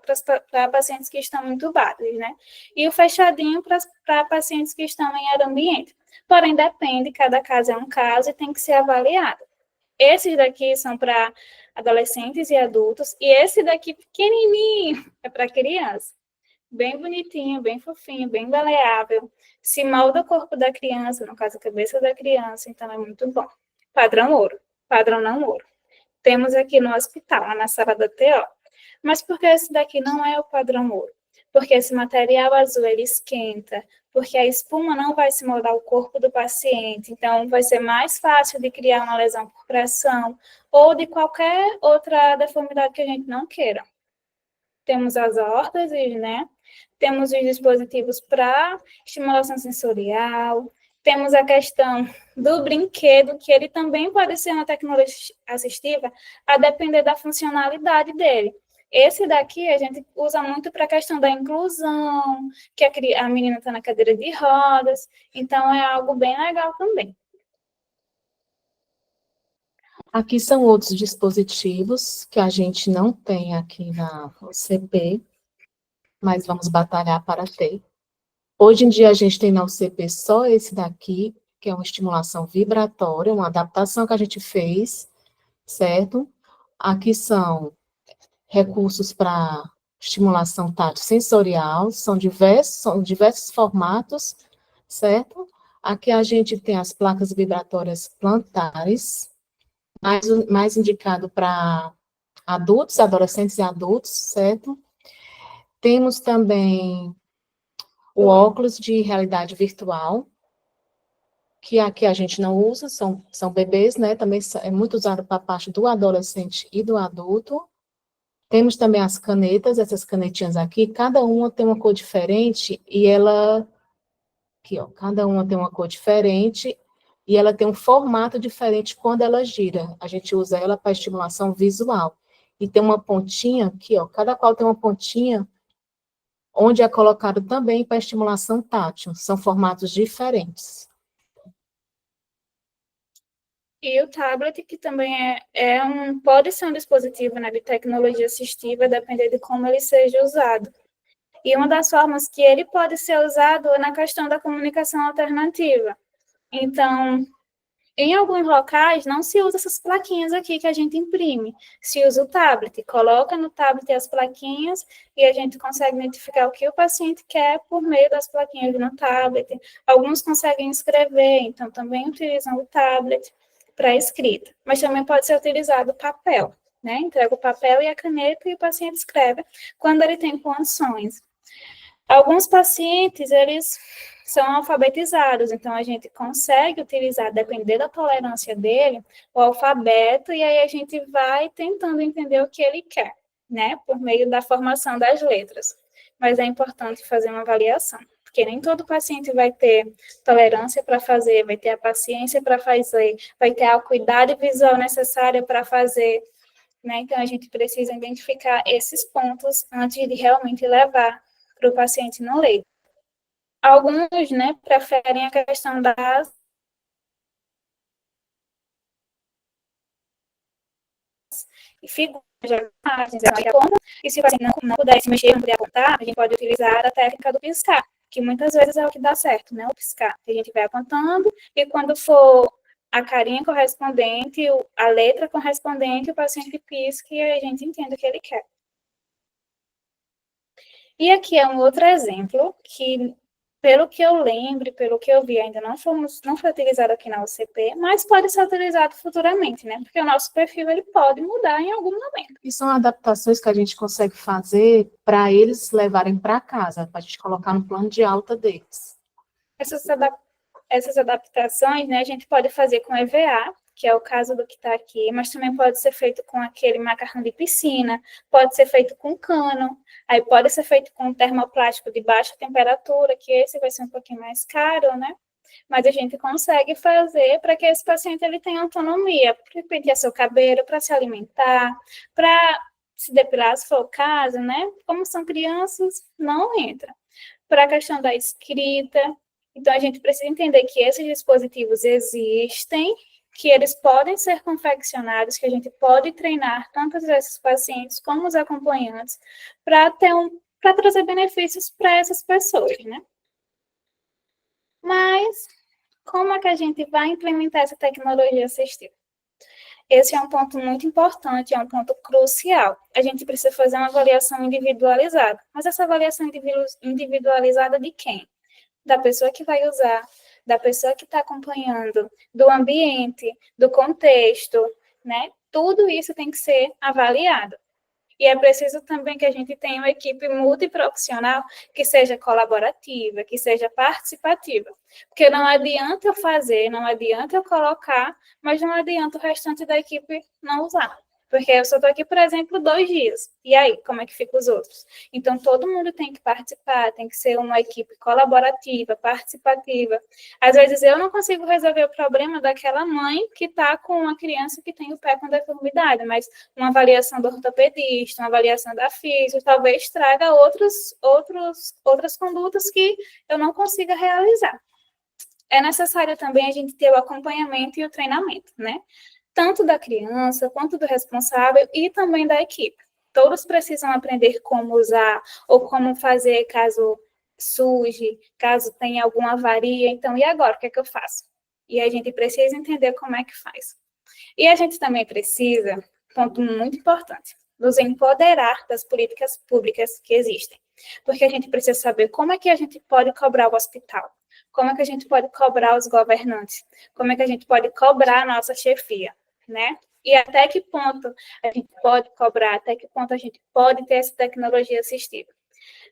S2: para pacientes que estão entubados, né? E o fechadinho para pacientes que estão em área ambiente. Porém, depende, cada caso é um caso e tem que ser avaliado. Esses daqui são para adolescentes e adultos, e esse daqui pequenininho é para criança. Bem bonitinho, bem fofinho, bem maleável. Se molda o corpo da criança, no caso, a cabeça da criança, então é muito bom. Padrão ouro, padrão não ouro. Temos aqui no hospital, lá na sala da TO. Mas por que esse daqui não é o padrão ouro? Porque esse material azul, ele esquenta, porque a espuma não vai se moldar ao corpo do paciente, então vai ser mais fácil de criar uma lesão por pressão ou de qualquer outra deformidade que a gente não queira. Temos as órteses, né? Temos os dispositivos para estimulação sensorial, temos a questão do brinquedo, que ele também pode ser uma tecnologia assistiva, a depender da funcionalidade dele. Esse daqui a gente usa muito para a questão da inclusão, que a menina está na cadeira de rodas, então é algo bem legal também.
S3: Aqui são outros dispositivos que a gente não tem aqui na UCP, mas vamos batalhar para ter. Hoje em dia a gente tem na UCP só esse daqui, que é uma estimulação vibratória, uma adaptação que a gente fez, certo? Aqui são recursos para estimulação tátil sensorial, são diversos formatos, certo? Aqui a gente tem as placas vibratórias plantares, mais indicado para adultos, adolescentes e adultos, certo? Temos também o óculos de realidade virtual, que aqui a gente não usa, são bebês, né? Também é muito usado para a parte do adolescente e do adulto. Temos também as canetas, essas canetinhas aqui, cada uma tem uma cor diferente e ela, aqui ó, cada uma tem uma cor diferente e ela tem um formato diferente quando ela gira. A gente usa ela para estimulação visual. E tem uma pontinha aqui, ó, cada qual tem uma pontinha onde é colocado também para estimulação tátil. São formatos diferentes.
S2: E o tablet, que também pode ser um dispositivo, né, de tecnologia assistiva, depender de como ele seja usado. E uma das formas que ele pode ser usado é na questão da comunicação alternativa. Então, em alguns locais, não se usa essas plaquinhas aqui que a gente imprime. Se usa o tablet, coloca no tablet as plaquinhas e a gente consegue identificar o que o paciente quer por meio das plaquinhas no tablet. Alguns conseguem escrever, então também utilizam o tablet para escrita. Mas também pode ser utilizado o papel, né? Entrega o papel e a caneta e o paciente escreve quando ele tem condições. Alguns pacientes, eles são alfabetizados, então a gente consegue utilizar, dependendo da tolerância dele, o alfabeto, e aí a gente vai tentando entender o que ele quer, né, por meio da formação das letras. Mas é importante fazer uma avaliação, porque nem todo paciente vai ter tolerância para fazer, vai ter a paciência para fazer, vai ter a acuidade visual necessária para fazer, né, então a gente precisa identificar esses pontos antes de realmente levar para o paciente no leito. Alguns, né, preferem a questão das figuras, e se o paciente não puder se mexer, não puder apontar, a gente pode utilizar a técnica do piscar, que muitas vezes é o que dá certo, né, o piscar. A gente vai apontando e quando for a carinha correspondente, a letra correspondente, o paciente pisca e a gente entende o que ele quer. E aqui é um outro exemplo que, pelo que eu lembro, pelo que eu vi, ainda não foi utilizado aqui na UCP, mas pode ser utilizado futuramente, né? Porque o nosso perfil ele pode mudar em algum momento.
S3: E são adaptações que a gente consegue fazer para eles levarem para casa, para a gente colocar no plano de alta deles.
S2: Essas adaptações, né, a gente pode fazer com EVA, que é o caso do que está aqui, mas também pode ser feito com aquele macarrão de piscina, pode ser feito com cano, aí pode ser feito com termoplástico de baixa temperatura, que esse vai ser um pouquinho mais caro, né? Mas a gente consegue fazer para que esse paciente ele tenha autonomia, para pentear seu cabelo, para se alimentar, para se depilar, se for o caso, né? Como são crianças, não entra. Para a questão da escrita, então a gente precisa entender que esses dispositivos existem, que eles podem ser confeccionados, que a gente pode treinar tanto esses pacientes como os acompanhantes para trazer benefícios para essas pessoas, né? Mas como é que a gente vai implementar essa tecnologia assistiva? Esse é um ponto muito importante, é um ponto crucial. A gente precisa fazer uma avaliação individualizada. Mas essa avaliação individualizada de quem? Da pessoa que vai usar, da pessoa que está acompanhando, do ambiente, do contexto, né? Tudo isso tem que ser avaliado. E é preciso também que a gente tenha uma equipe multiprofissional que seja colaborativa, que seja participativa. Porque não adianta eu fazer, não adianta eu colocar, mas não adianta o restante da equipe não usar. Porque eu só estou aqui, por exemplo, 2 dias. E aí, como é que fica os outros? Então, todo mundo tem que participar, tem que ser uma equipe colaborativa, participativa. Às vezes, eu não consigo resolver o problema daquela mãe que está com uma criança que tem o pé com deformidade, mas uma avaliação do ortopedista, uma avaliação da físio, talvez traga outras condutas que eu não consiga realizar. É necessário também a gente ter o acompanhamento e o treinamento, né? Tanto da criança, quanto do responsável e também da equipe. Todos precisam aprender como usar ou como fazer caso suje, caso tenha alguma avaria. Então, e agora? O que é que eu faço? E a gente precisa entender como é que faz. E a gente também precisa, ponto muito importante, nos empoderar das políticas públicas que existem. Porque a gente precisa saber como é que a gente pode cobrar o hospital, como é que a gente pode cobrar os governantes, como é que a gente pode cobrar a nossa chefia, né? E até que ponto a gente pode cobrar, até que ponto a gente pode ter essa tecnologia assistiva.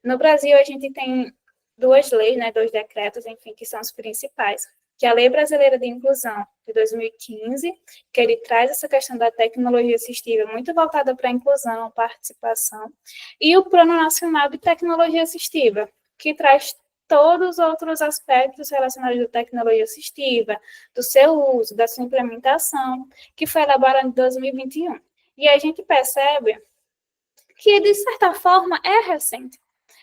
S2: No Brasil, a gente tem 2 leis, né, 2 decretos, enfim, que são os principais, que é a Lei Brasileira de Inclusão, de 2015, que ele traz essa questão da tecnologia assistiva muito voltada para a inclusão, participação, e o Plano Nacional de Tecnologia Assistiva, que traz todos os outros aspectos relacionados à tecnologia assistiva, do seu uso, da sua implementação, que foi elaborado em 2021. E a gente percebe que, de certa forma, é recente,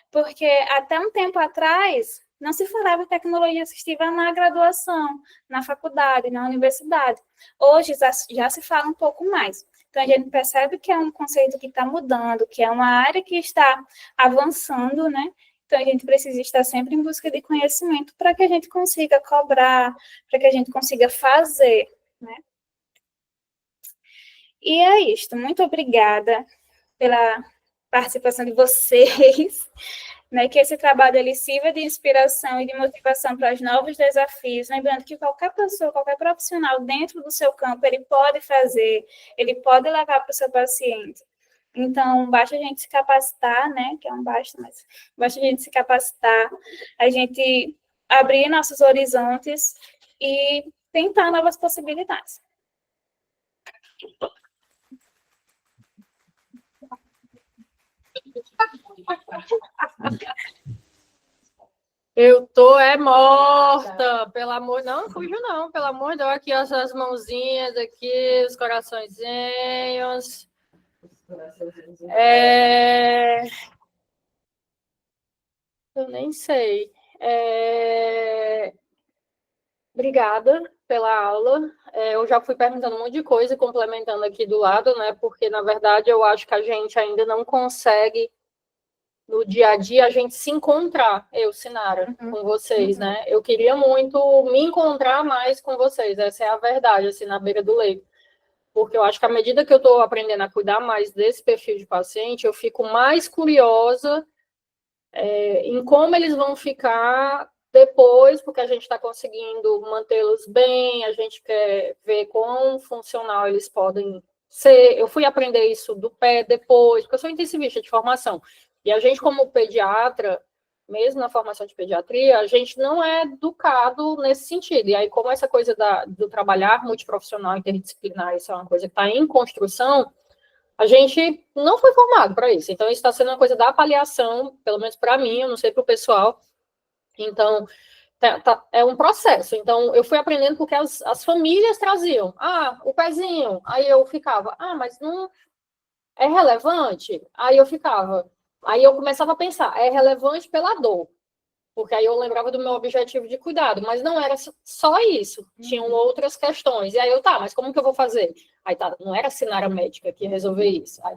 S2: porque até um tempo atrás não se falava em tecnologia assistiva na graduação, na faculdade, na universidade. Hoje já se fala um pouco mais. Então, a gente percebe que é um conceito que está mudando, que é uma área que está avançando, né? Então, a gente precisa estar sempre em busca de conhecimento para que a gente consiga cobrar, para que a gente consiga fazer, né? E é isto. Muito obrigada pela participação de vocês, né, que esse trabalho ele sirva de inspiração e de motivação para os novos desafios, lembrando que qualquer pessoa, qualquer profissional dentro do seu campo, ele pode fazer, ele pode levar para o seu paciente. Então, basta a gente se capacitar, né, que é um basta, mas basta a gente se capacitar, a gente abrir nossos horizontes e tentar novas possibilidades.
S1: Eu tô morta, pelo amor, não fujo não, pelo amor de Deus, aqui as mãozinhas aqui, os coraçõezinhos. Eu nem sei. Obrigada pela aula. Eu já fui perguntando um monte de coisa e complementando aqui do lado, né? Porque, na verdade, eu acho que a gente ainda não consegue, no dia a dia, a gente se encontrar, Sinara, com vocês, né? Eu queria muito me encontrar mais com vocês, essa é a verdade, assim, na beira do leito. Porque eu acho que à medida que eu estou aprendendo a cuidar mais desse perfil de paciente, eu fico mais curiosa em como eles vão ficar depois, porque a gente está conseguindo mantê-los bem, a gente quer ver quão funcional eles podem ser. Eu fui aprender isso do pé depois, porque eu sou intensivista de formação. E a gente, como pediatra, mesmo na formação de pediatria, a gente não é educado nesse sentido. E aí, como essa coisa do trabalhar multiprofissional, interdisciplinar, isso é uma coisa que está em construção, a gente não foi formado para isso. Então, isso está sendo uma coisa da avaliação, pelo menos para mim, eu não sei para o pessoal. Então, é um processo. Então, eu fui aprendendo porque as famílias traziam. O pezinho. Aí eu ficava, mas não é relevante? Aí eu ficava. Aí eu começava a pensar, é relevante pela dor. Porque aí eu lembrava do meu objetivo de cuidado, mas não era só isso, tinham outras questões. E aí mas como que eu vou fazer? Aí não era a Sinara médica que ia resolver isso, aí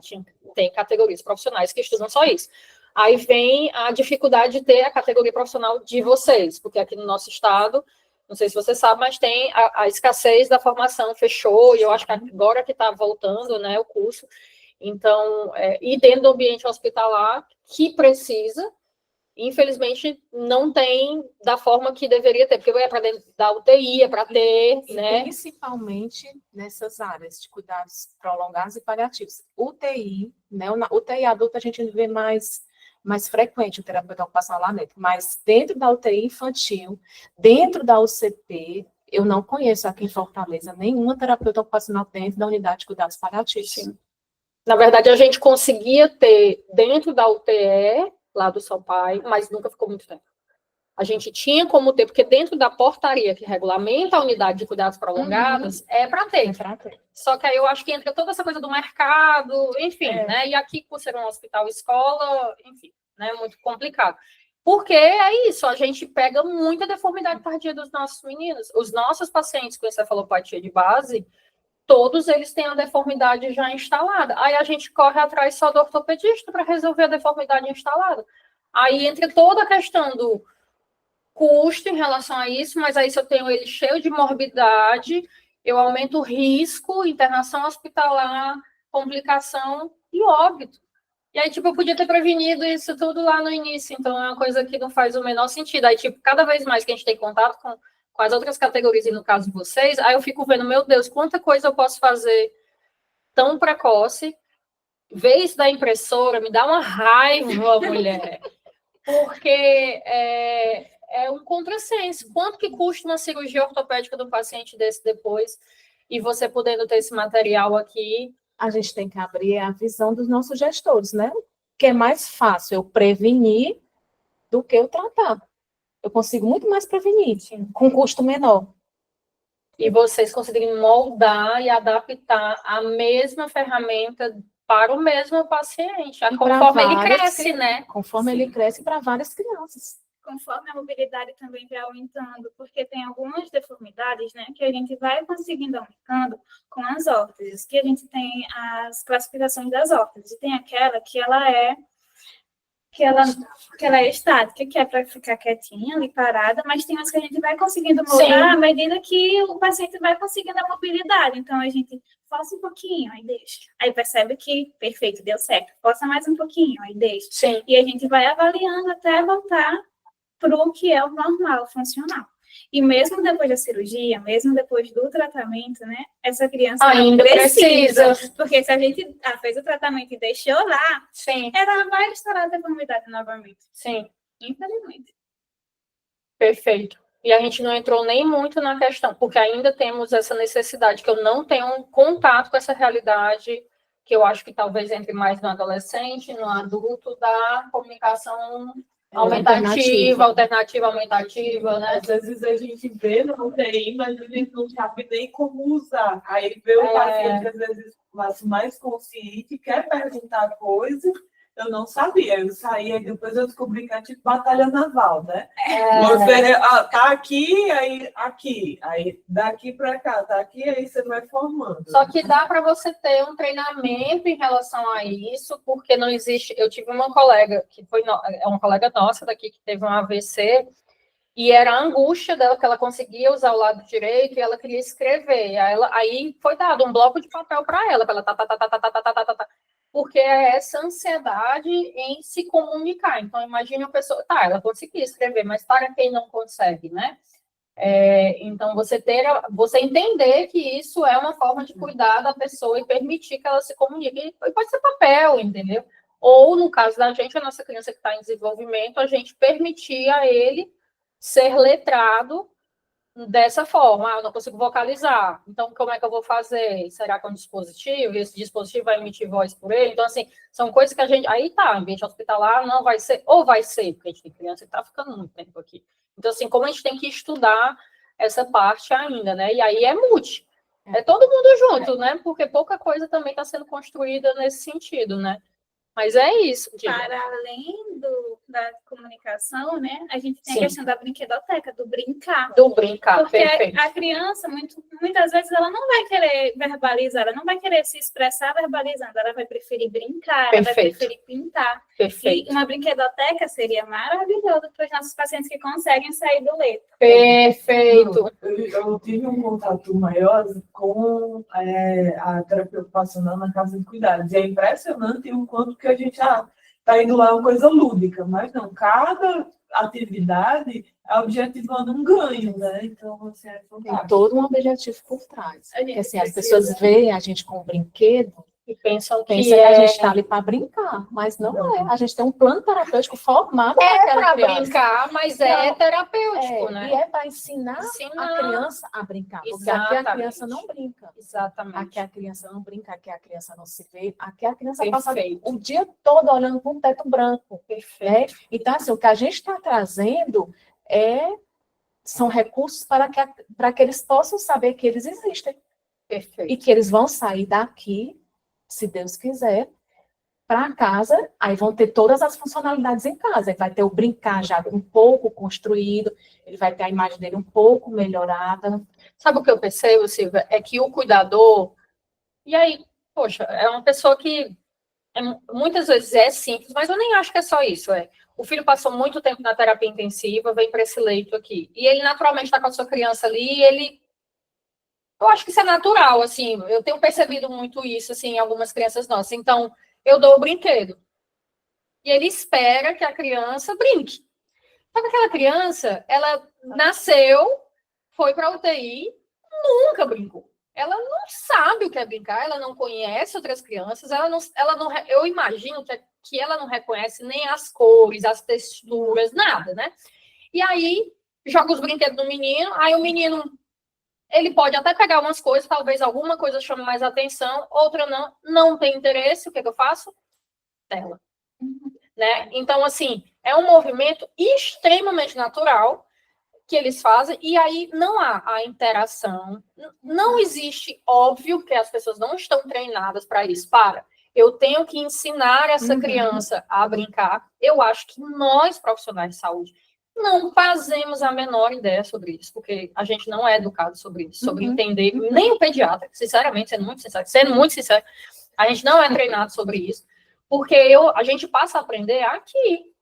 S1: tem categorias profissionais que estudam só isso. Aí vem a dificuldade de ter a categoria profissional de vocês, porque aqui no nosso estado, não sei se você sabe, mas tem a escassez da formação, fechou, e eu acho que agora que está voltando, né, o curso. Então, e dentro do ambiente hospitalar, que precisa, infelizmente, não tem da forma que deveria ter, porque é para dentro da UTI, é para ter, né?
S3: Principalmente nessas áreas de cuidados prolongados e paliativos. UTI, né? Na UTI adulta a gente vê mais frequente o terapeuta ocupacional lá dentro, mas dentro da UTI infantil, dentro da UCP, eu não conheço aqui em Fortaleza nenhuma terapeuta ocupacional dentro da unidade de cuidados paliativos.
S1: Sim. Na verdade, a gente conseguia ter dentro da UTE, lá do São Pai, mas nunca ficou muito tempo. A gente tinha como ter, porque dentro da portaria que regulamenta a unidade de cuidados prolongados, é para ter. Só que aí eu acho que entra toda essa coisa do mercado, enfim, né? E aqui, por ser um hospital escola, enfim, né? Muito complicado. Porque é isso, a gente pega muita deformidade tardia dos nossos meninos. Os nossos pacientes com encefalopatia de base, todos eles têm a deformidade já instalada. Aí a gente corre atrás só do ortopedista para resolver a deformidade instalada. Aí entra toda a questão do custo em relação a isso, mas aí se eu tenho ele cheio de morbidade, eu aumento o risco, internação hospitalar, complicação e óbito. E aí, tipo, eu podia ter prevenido isso tudo lá no início, então é uma coisa que não faz o menor sentido. Aí, tipo, cada vez mais que a gente tem contato com as outras categorias, e no caso de vocês, aí eu fico vendo, meu Deus, quanta coisa eu posso fazer tão precoce. Ver isso da impressora me dá uma raiva, mulher, porque é um contrassenso. Quanto que custa uma cirurgia ortopédica de um paciente desse depois, e você podendo ter esse material aqui?
S3: A gente tem que abrir a visão dos nossos gestores, né? Que é mais fácil eu prevenir do que eu tratar. Eu consigo muito mais prevenir, com custo menor.
S1: E vocês conseguirem moldar e adaptar a mesma ferramenta para o mesmo paciente, conforme ele cresce, né?
S3: Conforme ele cresce para várias crianças.
S2: Conforme a mobilidade também vai aumentando, porque tem algumas deformidades, né, que a gente vai conseguindo aumentando com as órteses, que a gente tem as classificações das órteses, e tem aquela que ela é estática, que é para ficar quietinha ali, parada, mas tem umas que a gente vai conseguindo moldar à medida que o paciente vai conseguindo a mobilidade. Então, a gente força um pouquinho, aí deixa. Aí percebe que, perfeito, deu certo. Força mais um pouquinho, aí deixa.
S1: Sim.
S2: E a gente vai avaliando até voltar para o que é o normal, funcional. E mesmo depois da cirurgia, mesmo depois do tratamento, né, essa criança
S1: ainda precisa.
S2: Porque se a gente fez o tratamento e deixou lá,
S1: sim,
S2: ela vai estourar a deformidade novamente.
S1: Sim.
S2: Infelizmente.
S1: Perfeito. E a gente não entrou nem muito na questão, porque ainda temos essa necessidade, que eu não tenho um contato com essa realidade, que eu acho que talvez entre mais no adolescente, no adulto, da comunicação alternativa, né?
S4: Às vezes a gente vê no UTI, mas a gente não sabe nem como usar. Aí vê o paciente, às vezes, mais consciente, quer perguntar coisa. Eu não sabia, eu saí, aí depois eu descobri que é tipo batalha naval, né? Você tá aqui, aí aqui, aí daqui para cá, tá aqui, aí você vai formando.
S1: Só que dá para você ter um treinamento em relação a isso, porque não existe. Eu tive uma colega, que foi uma colega nossa daqui, que teve um AVC, e era a angústia dela, que ela conseguia usar o lado direito e ela queria escrever. Aí foi dado um bloco de papel para ela porque é essa ansiedade em se comunicar. Então, imagine a pessoa, ela conseguia escrever, mas para quem não consegue, né? Então, você entender que isso é uma forma de cuidar da pessoa e permitir que ela se comunique. E pode ser papel, entendeu? Ou, no caso da gente, a nossa criança que está em desenvolvimento, a gente permitir a ele ser letrado dessa forma. Eu não consigo vocalizar. Então, como é que eu vou fazer? Será que é um dispositivo? E esse dispositivo vai emitir voz por ele? Então, assim, são coisas que a gente... Aí tá, ambiente hospitalar não vai ser... Ou vai ser, porque a gente tem criança que tá ficando muito tempo aqui. Então, assim, como a gente tem que estudar essa parte ainda, né? E aí é multi. É todo mundo junto, né? Porque pouca coisa também está sendo construída nesse sentido, né? Mas é isso.
S2: Para além da comunicação, né? A gente tem a questão da brinquedoteca, do brincar.
S1: Do brincar,
S2: porque
S1: perfeito.
S2: A criança, muitas vezes, ela não vai querer verbalizar, ela não vai querer se expressar verbalizando, ela vai preferir brincar, ela vai preferir pintar.
S1: Perfeito.
S2: E uma brinquedoteca seria maravilhosa para os nossos pacientes que conseguem sair do leito.
S1: Perfeito.
S4: Eu tive um contato maior com a terapia ocupacional na casa de cuidados. E é impressionante o quanto que a gente está indo lá uma coisa lúdica, mas não, cada atividade é objetivando um ganho, né? Então, assim, é fantástico.
S3: Tem todo um objetivo por trás. Porque, assim, as pessoas veem a gente com um brinquedo
S1: e pensam que
S3: a gente está ali para brincar, mas não é. A gente tem um plano terapêutico formado
S1: para brincar, mas é terapêutico, né?
S3: E é para ensinar a criança a brincar, porque aqui a criança não brinca.
S1: Exatamente.
S3: Aqui a criança não brinca, aqui a criança não se vê, aqui a criança passa o dia todo olhando para um teto branco.
S1: Perfeito.
S3: Então, assim, o que a gente está trazendo são recursos para que eles possam saber que eles existem.
S1: Perfeito.
S3: E que eles vão sair daqui, se Deus quiser, para casa, aí vão ter todas as funcionalidades em casa. Ele vai ter o brincar já um pouco construído, ele vai ter a imagem dele um pouco melhorada.
S1: Sabe o que eu percebo, Silvia? É que o cuidador, e aí, poxa, é uma pessoa que muitas vezes é simples, mas eu nem acho que é só isso. o filho passou muito tempo na terapia intensiva, vem para esse leito aqui. E ele naturalmente está com a sua criança ali, eu acho que isso é natural, assim, eu tenho percebido muito isso, assim, em algumas crianças nossas. Então, eu dou o brinquedo. E ele espera que a criança brinque. Só que aquela criança, ela nasceu, foi para a UTI, nunca brincou. Ela não sabe o que é brincar, ela não conhece outras crianças, eu imagino que ela não reconhece nem as cores, as texturas, nada, né? E aí, joga os brinquedos no menino, aí o menino, ele pode até pegar umas coisas, talvez alguma coisa chame mais atenção, outra não tem interesse, o que eu faço? Tela. Né? Então, assim, é um movimento extremamente natural que eles fazem, e aí não há a interação, não existe, óbvio que as pessoas não estão treinadas para isso, eu tenho que ensinar essa criança a brincar. Eu acho que nós, profissionais de saúde, não fazemos a menor ideia sobre isso, porque a gente não é educado sobre isso, sobre entender, nem o pediatra, sinceramente, sendo muito sincero, a gente não é treinado sobre isso, porque a gente passa a aprender aqui.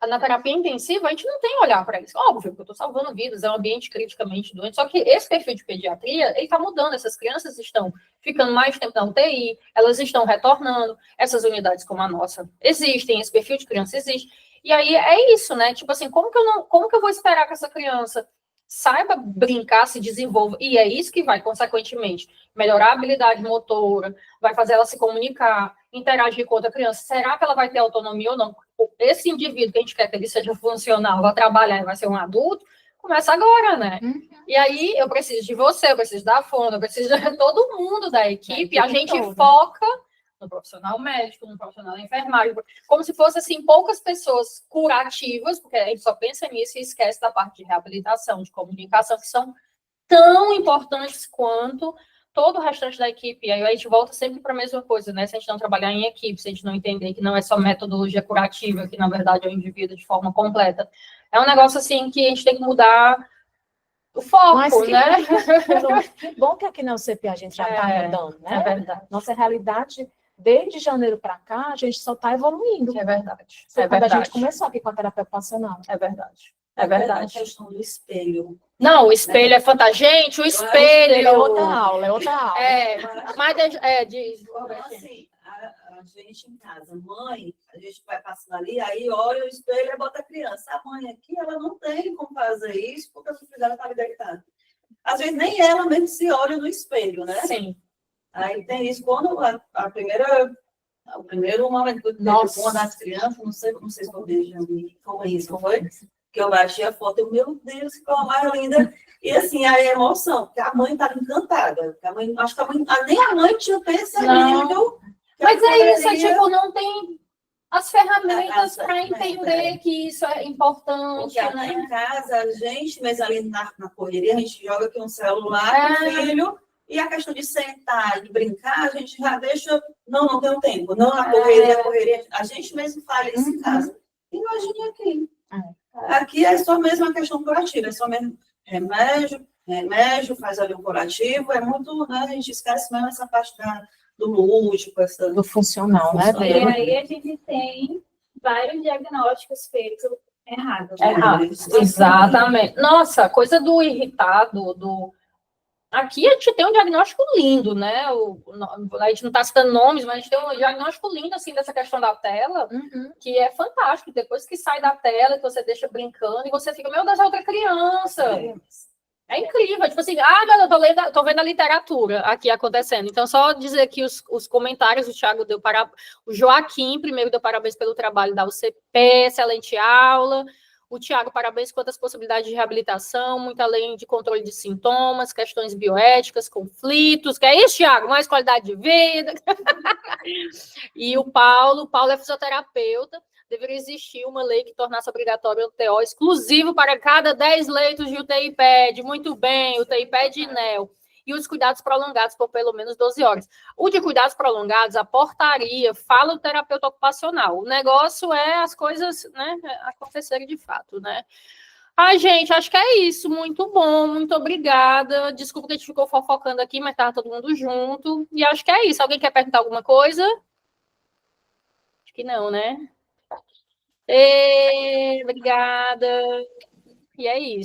S1: Na terapia intensiva, a gente não tem olhar para isso. Óbvio que eu estou salvando vidas, é um ambiente criticamente doente, só que esse perfil de pediatria, ele está mudando, essas crianças estão ficando mais tempo na UTI, elas estão retornando, essas unidades como a nossa existem, esse perfil de criança existe. E aí é isso, né? Tipo assim, como que eu vou esperar que essa criança saiba brincar, se desenvolva? E é isso que vai, consequentemente, melhorar a habilidade motora, vai fazer ela se comunicar, interagir com outra criança. Será que ela vai ter autonomia ou não? Esse indivíduo que a gente quer que ele seja funcional, vai trabalhar e vai ser um adulto, começa agora, né? E aí eu preciso de você, eu preciso da Fona, eu preciso de todo mundo da equipe, a gente foca no profissional médico, no profissional da enfermagem, como se fosse, assim, poucas pessoas curativas, porque a gente só pensa nisso e esquece da parte de reabilitação, de comunicação, que são tão importantes quanto todo o restante da equipe. E aí a gente volta sempre para a mesma coisa, né? Se a gente não trabalhar em equipe, se a gente não entender que não é só metodologia curativa, que na verdade é o indivíduo de forma completa. É um negócio, assim, que a gente tem que mudar o foco, né?
S3: Que bom que aqui na UCP a gente já está mudando, né?
S1: É verdade.
S3: Nossa realidade, desde janeiro para cá, a gente só está evoluindo.
S1: É verdade.
S3: Quando a gente começou aqui com a terapia ocupacional.
S1: É verdade. É verdade.
S5: A questão do espelho.
S1: Não, o espelho é fantástico. Gente, o espelho...
S3: É outra aula, é outra aula.
S1: Mas diz...
S5: Então, assim, a gente em casa, mãe, a gente vai passando ali, aí olha o espelho e bota a criança. A mãe aqui, ela não tem como fazer isso, porque a filha dela está ali deitada. Às vezes nem ela mesmo se olha no espelho, né?
S1: Sim.
S5: Aí tem isso, quando o primeiro momento que eu tive com uma das crianças, não sei se vocês já vi, foi isso, foi? Que eu baixei a foto, eu, meu Deus, que coisa mais linda. E assim, a emoção, porque a mãe estava encantada. Acho que nem a mãe tinha percebido.
S1: Mas é isso, tipo, não tem as ferramentas para entender que isso é importante.
S5: Porque aqui em casa, a gente, mas ali na correria, a gente joga aqui um celular com o filho, e a questão de sentar e brincar, a gente já deixa, não tenho tempo, não, a correria, a gente mesmo faz isso em casa. Imagine aqui. Aqui é só mesmo a questão curativa, é só mesmo remédio, faz ali um curativo, é muito, né, a gente esquece mesmo essa parte do lúdico,
S3: do funcional, né?
S2: E aí a gente tem vários diagnósticos feitos errados.
S1: Exatamente. Nossa, coisa do irritado, Aqui a gente tem um diagnóstico lindo, né? A gente não está citando nomes, mas a gente tem um diagnóstico lindo, assim, dessa questão da tela, que é fantástico. Depois que sai da tela, que você deixa brincando, e você fica, meu Deus, é outra criança. É incrível. Tipo assim, eu tô vendo a literatura aqui acontecendo. Então, só dizer aqui os comentários, o Thiago deu o Joaquim, primeiro, deu parabéns pelo trabalho da UCP, excelente aula. O Tiago, parabéns quanto às possibilidades de reabilitação, muito além de controle de sintomas, questões bioéticas, conflitos. Que é isso, Tiago? Mais qualidade de vida. E o Paulo é fisioterapeuta. Deveria existir uma lei que tornasse obrigatório o TO exclusivo para cada 10 leitos de UTI-PED. Muito bem, UTI-PED e NEL. E os cuidados prolongados por pelo menos 12 horas. O de cuidados prolongados, a portaria, fala o terapeuta ocupacional. O negócio é as coisas, né, acontecerem de fato, né? Ai, gente, acho que é isso. Muito bom, muito obrigada. Desculpa que a gente ficou fofocando aqui, mas estava todo mundo junto. E acho que é isso. Alguém quer perguntar alguma coisa? Acho que não, né? Obrigada. E é isso.